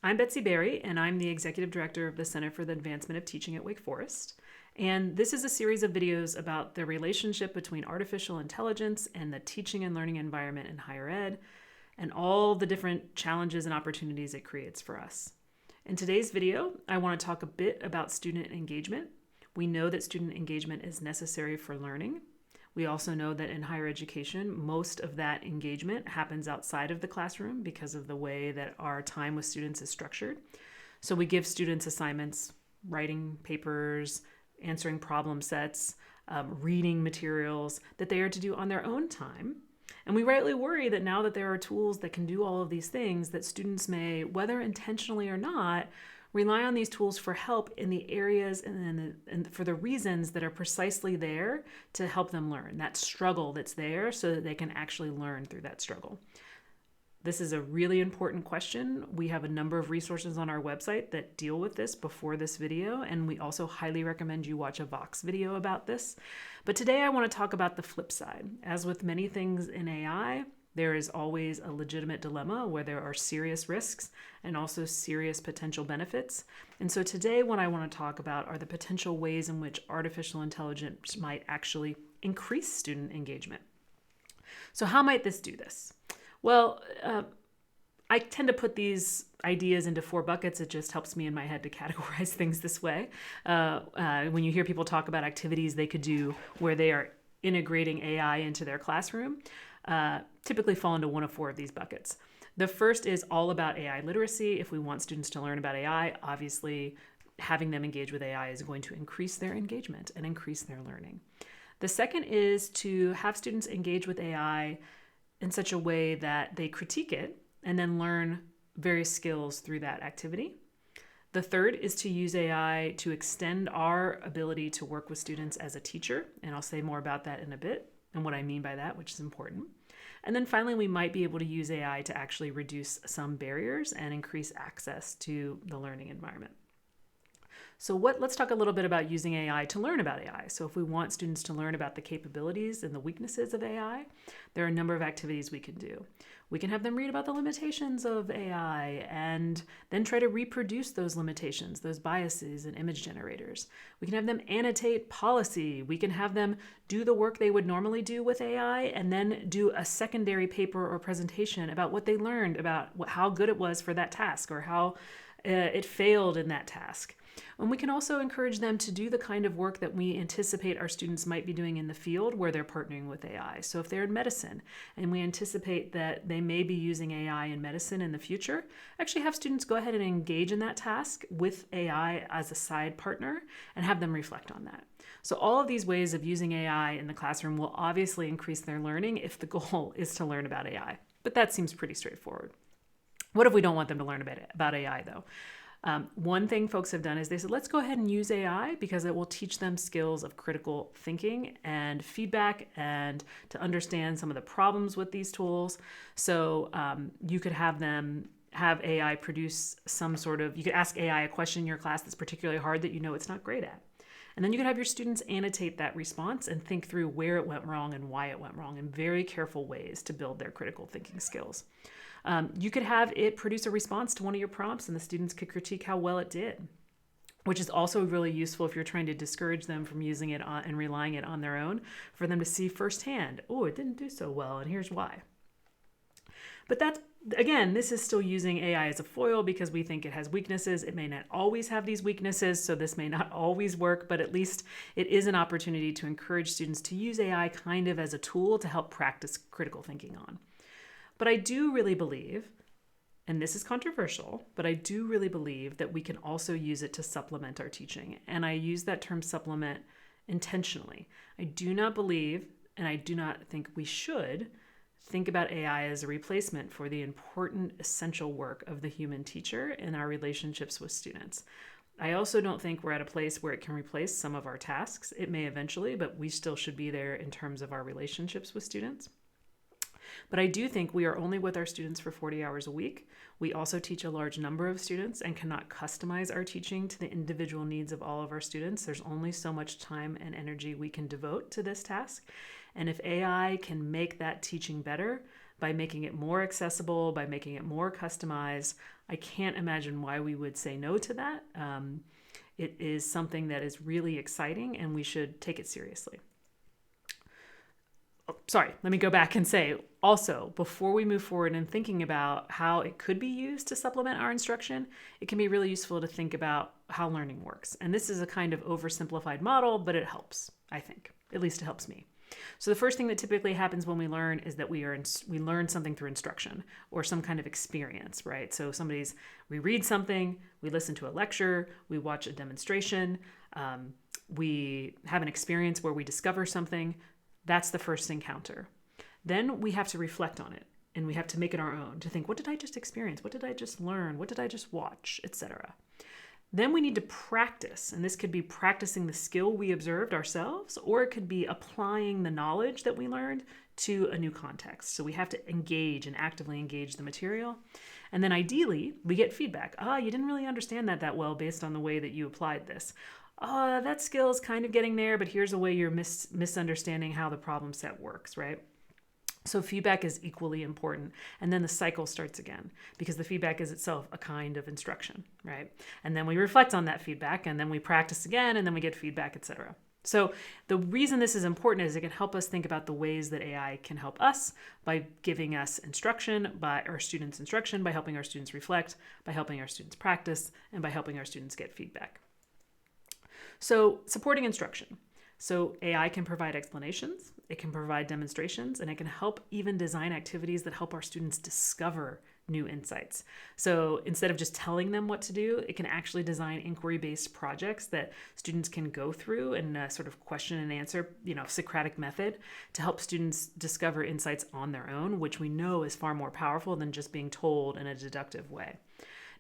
I'm Betsy Barre, and I'm the Executive Director of the Center for the Advancement of Teaching at Wake Forest. And this is a series of videos about the relationship between artificial intelligence and the teaching and learning environment in higher ed, and all the different challenges and opportunities it creates for us. In today's video, I want to talk a bit about student engagement. We know that student engagement is necessary for learning. We also know that in higher education, most of that engagement happens outside of the classroom because of the way that our time with students is structured. So we give students assignments, writing papers, answering problem sets, reading materials that they are to do on their own time. And we rightly worry that now that there are tools that can do all of these things, that students may, whether intentionally or not, rely on these tools for help in the areas and for the reasons that are precisely there to help them learn, that struggle that's there so that they can actually learn through that struggle. This is a really important question. We have a number of resources on our website that deal with this before this video, and we also highly recommend you watch a Vox video about this. But today I want to talk about the flip side. As with many things in AI, there is always a legitimate dilemma where there are serious risks and also serious potential benefits. And so today what I want to talk about are the potential ways in which artificial intelligence might actually increase student engagement. So how might this do this? Well, I tend to put these ideas into 4 buckets. It just helps me in my head to categorize things this way. When you hear people talk about activities they could do where they are integrating AI into their classroom, typically fall into one of 4 of these buckets. The first is all about AI literacy. If we want students to learn about AI, obviously having them engage with AI is going to increase their engagement and increase their learning. The second is to have students engage with AI in such a way that they critique it and then learn various skills through that activity. The third is to use AI to extend our ability to work with students as a teacher, and I'll say more about that in a bit and what I mean by that, which is important. And then finally, we might be able to use AI to actually reduce some barriers and increase access to the learning environment. So let's talk a little bit about using AI to learn about AI. So if we want students to learn about the capabilities and the weaknesses of AI, there are a number of activities we can do. We can have them read about the limitations of AI and then try to reproduce those limitations, those biases and image generators. We can have them annotate policy. We can have them do the work they would normally do with AI and then do a secondary paper or presentation about what they learned about how good it was for that task or how it failed in that task. And we can also encourage them to do the kind of work that we anticipate our students might be doing in the field where they're partnering with AI. So if they're in medicine and we anticipate that they may be using AI in medicine in the future, actually have students go ahead and engage in that task with AI as a side partner and have them reflect on that. So all of these ways of using AI in the classroom will obviously increase their learning if the goal is to learn about AI. But that seems pretty straightforward. What if we don't want them to learn about AI though? One thing folks have done is they said, let's go ahead and use AI because it will teach them skills of critical thinking and feedback and to understand some of the problems with these tools. So you could have them have AI produce some sort of, you could ask AI a question in your class that's particularly hard that you know it's not great at. And then you could have your students annotate that response and think through where it went wrong and why it went wrong in very careful ways to build their critical thinking skills. You could have it produce a response to one of your prompts and the students could critique how well it did, which is also really useful if you're trying to discourage them from using it and relying it on their own, for them to see firsthand, oh, it didn't do so well, and here's why. But that's, again, this is still using AI as a foil because we think it has weaknesses. It may not always have these weaknesses, so this may not always work, but at least it is an opportunity to encourage students to use AI kind of as a tool to help practice critical thinking on. But I do really believe, and this is controversial, but I do really believe that we can also use it to supplement our teaching. And I use that term supplement intentionally. I do not believe, and I do not think we should, think about AI as a replacement for the important, essential work of the human teacher in our relationships with students. I also don't think we're at a place where it can replace some of our tasks. It may eventually, but we still should be there in terms of our relationships with students. But I do think we are only with our students for 40 hours a week. We also teach a large number of students and cannot customize our teaching to the individual needs of all of our students. There's only so much time and energy we can devote to this task. And if AI can make that teaching better, by making it more accessible, by making it more customized. I can't imagine why we would say no to that. It is something that is really exciting, and we should take it seriously. Sorry, let me go back and say also, before we move forward in thinking about how it could be used to supplement our instruction, it can be really useful to think about how learning works. And this is a kind of oversimplified model, but it helps, I think. At least it helps me. So the first thing that typically happens when we learn is that we learn something through instruction or some kind of experience, right? So we read something, we listen to a lecture, we watch a demonstration, we have an experience where we discover something. That's the first encounter. Then we have to reflect on it, and we have to make it our own, to think, what did I just experience? What did I just learn? What did I just watch, etc. Then we need to practice, and this could be practicing the skill we observed ourselves, or it could be applying the knowledge that we learned to a new context. So we have to engage and actively engage the material. And then ideally, we get feedback. You didn't really understand that well based on the way that you applied this. That skill is kind of getting there, but here's a way you're misunderstanding how the problem set works, right? So feedback is equally important. And then the cycle starts again, because the feedback is itself a kind of instruction, right? And then we reflect on that feedback, and then we practice again, and then we get feedback, etc. So the reason this is important is it can help us think about the ways that AI can help us by giving us instruction, by our students instruction, by helping our students reflect, by helping our students practice, and by helping our students get feedback. So supporting instruction. So AI can provide explanations, it can provide demonstrations, and it can help even design activities that help our students discover new insights. So instead of just telling them what to do, it can actually design inquiry-based projects that students can go through in a sort of question and answer, Socratic method, to help students discover insights on their own, which we know is far more powerful than just being told in a deductive way.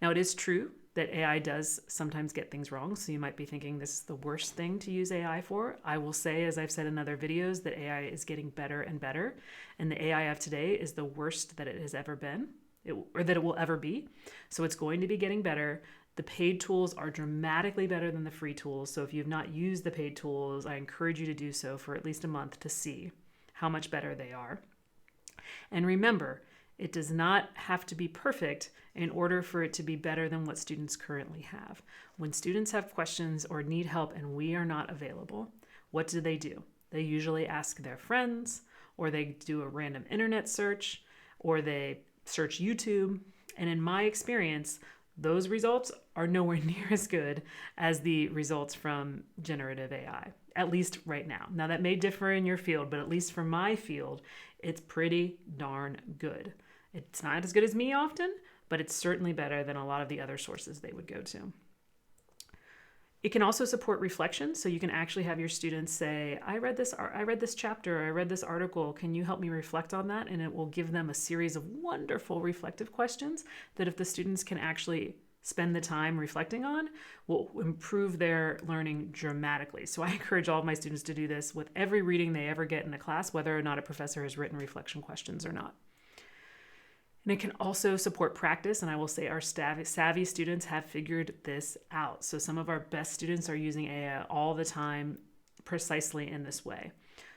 Now, it is true that AI does sometimes get things wrong, so you might be thinking this is the worst thing to use AI for. I will say, as I've said in other videos, that AI is getting better and better, and the AI of today is the worst that it has ever been, or that it will ever be. So it's going to be getting better. The paid tools are dramatically better than the free tools, so if you have not used the paid tools, I encourage you to do so for at least a month to see how much better they are. And remember, it does not have to be perfect in order for it to be better than what students currently have. When students have questions or need help and we are not available, what do? They usually ask their friends, or they do a random internet search, or they search YouTube. And in my experience, those results are nowhere near as good as the results from generative AI, at least right now. Now, that may differ in your field, but at least for my field, it's pretty darn good. It's not as good as me often, but it's certainly better than a lot of the other sources they would go to. It can also support reflection, so you can actually have your students say, I read this chapter, I read this article, can you help me reflect on that? And it will give them a series of wonderful reflective questions that, if the students can actually spend the time reflecting on, will improve their learning dramatically. So I encourage all of my students to do this with every reading they ever get in a class, whether or not a professor has written reflection questions or not. And it can also support practice, and I will say our savvy students have figured this out. So some of our best students are using AI all the time precisely in this way.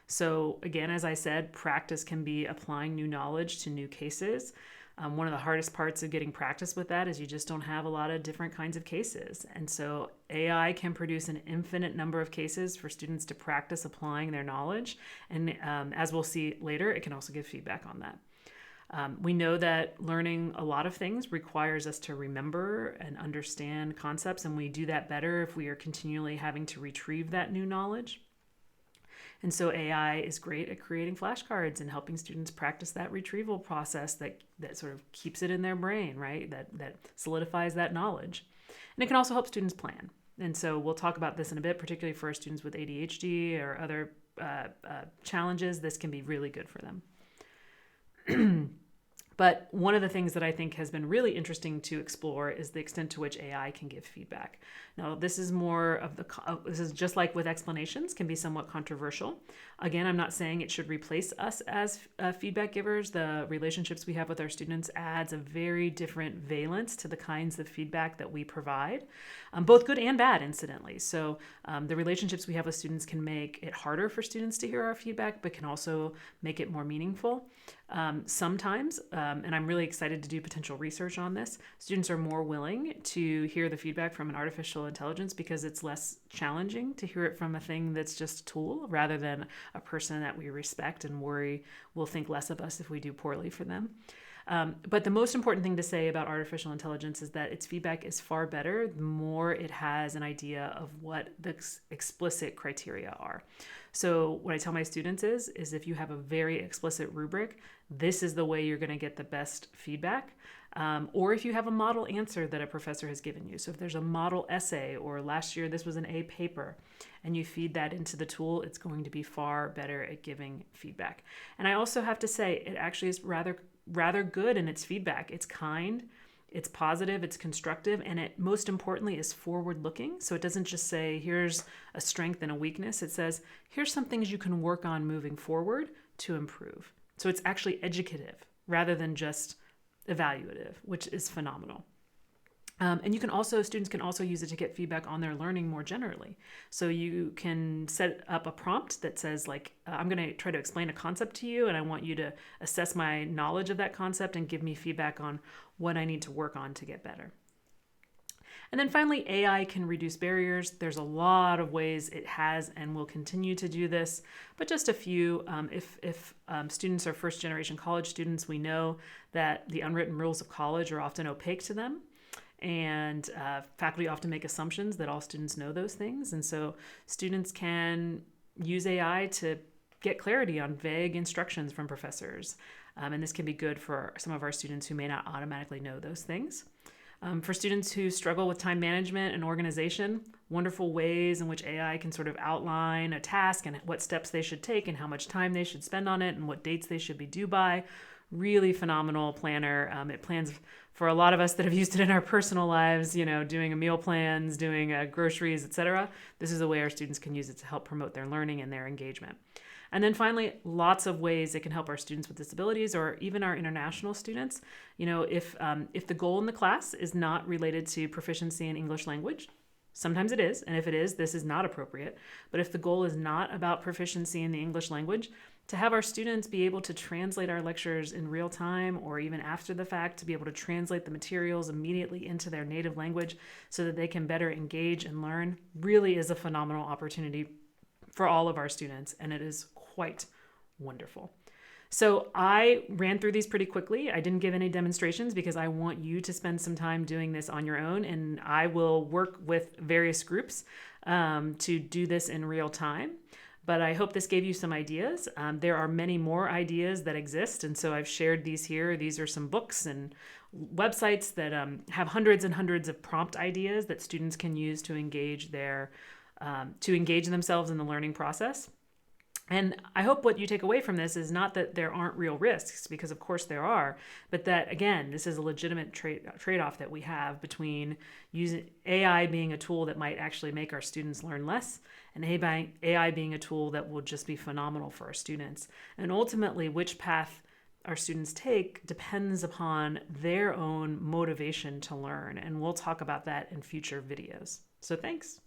So again, as I said, practice can be applying new knowledge to new cases. One of the hardest parts of getting practice with that is you just don't have a lot of different kinds of cases. And so AI can produce an infinite number of cases for students to practice applying their knowledge. And as we'll see later, it can also give feedback on that. We know that learning a lot of things requires us to remember and understand concepts, and we do that better if we are continually having to retrieve that new knowledge. And so AI is great at creating flashcards and helping students practice that retrieval process that sort of keeps it in their brain, right? That solidifies that knowledge. And it can also help students plan. And so we'll talk about this in a bit, particularly for our students with ADHD or other challenges. This can be really good for them. But one of the things that I think has been really interesting to explore is the extent to which AI can give feedback. Now, this is this is just like with explanations, can be somewhat controversial. Again, I'm not saying it should replace us as feedback givers. The relationships we have with our students adds a very different valence to the kinds of feedback that we provide, both good and bad, incidentally. So the relationships we have with students can make it harder for students to hear our feedback, but can also make it more meaningful. Sometimes, and I'm really excited to do potential research on this, students are more willing to hear the feedback from an artificial intelligence because it's less challenging to hear it from a thing that's just a tool rather than a person that we respect and worry will think less of us if we do poorly for them. But the most important thing to say about artificial intelligence is that its feedback is far better the more it has an idea of what the explicit criteria are. So what I tell my students is if you have a very explicit rubric, this is the way you're going to get the best feedback. Or if you have a model answer that a professor has given you. So if there's a model essay, or last year this was an A paper, and you feed that into the tool, it's going to be far better at giving feedback. And I also have to say, it actually is rather good in its feedback. It's kind, it's positive, it's constructive, and it most importantly is forward looking. So it doesn't just say, here's a strength and a weakness. It says, here's some things you can work on moving forward to improve. So it's actually educative rather than just evaluative, which is phenomenal. And students can also use it to get feedback on their learning more generally. So you can set up a prompt that says I'm going to try to explain a concept to you, and I want you to assess my knowledge of that concept and give me feedback on what I need to work on to get better. And then finally, AI can reduce barriers. There's a lot of ways it has and will continue to do this, but just a few. If students are first generation college students, we know that the unwritten rules of college are often opaque to them. And faculty often make assumptions that all students know those things. And so students can use AI to get clarity on vague instructions from professors. And this can be good for some of our students who may not automatically know those things. For students who struggle with time management and organization, wonderful ways in which AI can sort of outline a task and what steps they should take and how much time they should spend on it and what dates they should be due by. Really phenomenal planner. It plans for a lot of us that have used it in our personal lives, doing meal plans, doing groceries, etc. This is a way our students can use it to help promote their learning and their engagement. And then finally, lots of ways it can help our students with disabilities or even our international students. If the goal in the class is not related to proficiency in English language, sometimes it is, and if it is, this is not appropriate. But if the goal is not about proficiency in the English language, to have our students be able to translate our lectures in real time or even after the fact, to be able to translate the materials immediately into their native language so that they can better engage and learn, really is a phenomenal opportunity for all of our students, and it is quite wonderful. So I ran through these pretty quickly. I didn't give any demonstrations because I want you to spend some time doing this on your own, and I will work with various groups to do this in real time. But I hope this gave you some ideas. There are many more ideas that exist, and so I've shared these here. These are some books and websites that have hundreds and hundreds of prompt ideas that students can use to engage themselves in the learning process. And I hope what you take away from this is not that there aren't real risks, because of course there are, but that, again, this is a legitimate trade-off that we have between using AI being a tool that might actually make our students learn less, and AI being a tool that will just be phenomenal for our students. And ultimately, which path our students take depends upon their own motivation to learn. And we'll talk about that in future videos. So thanks.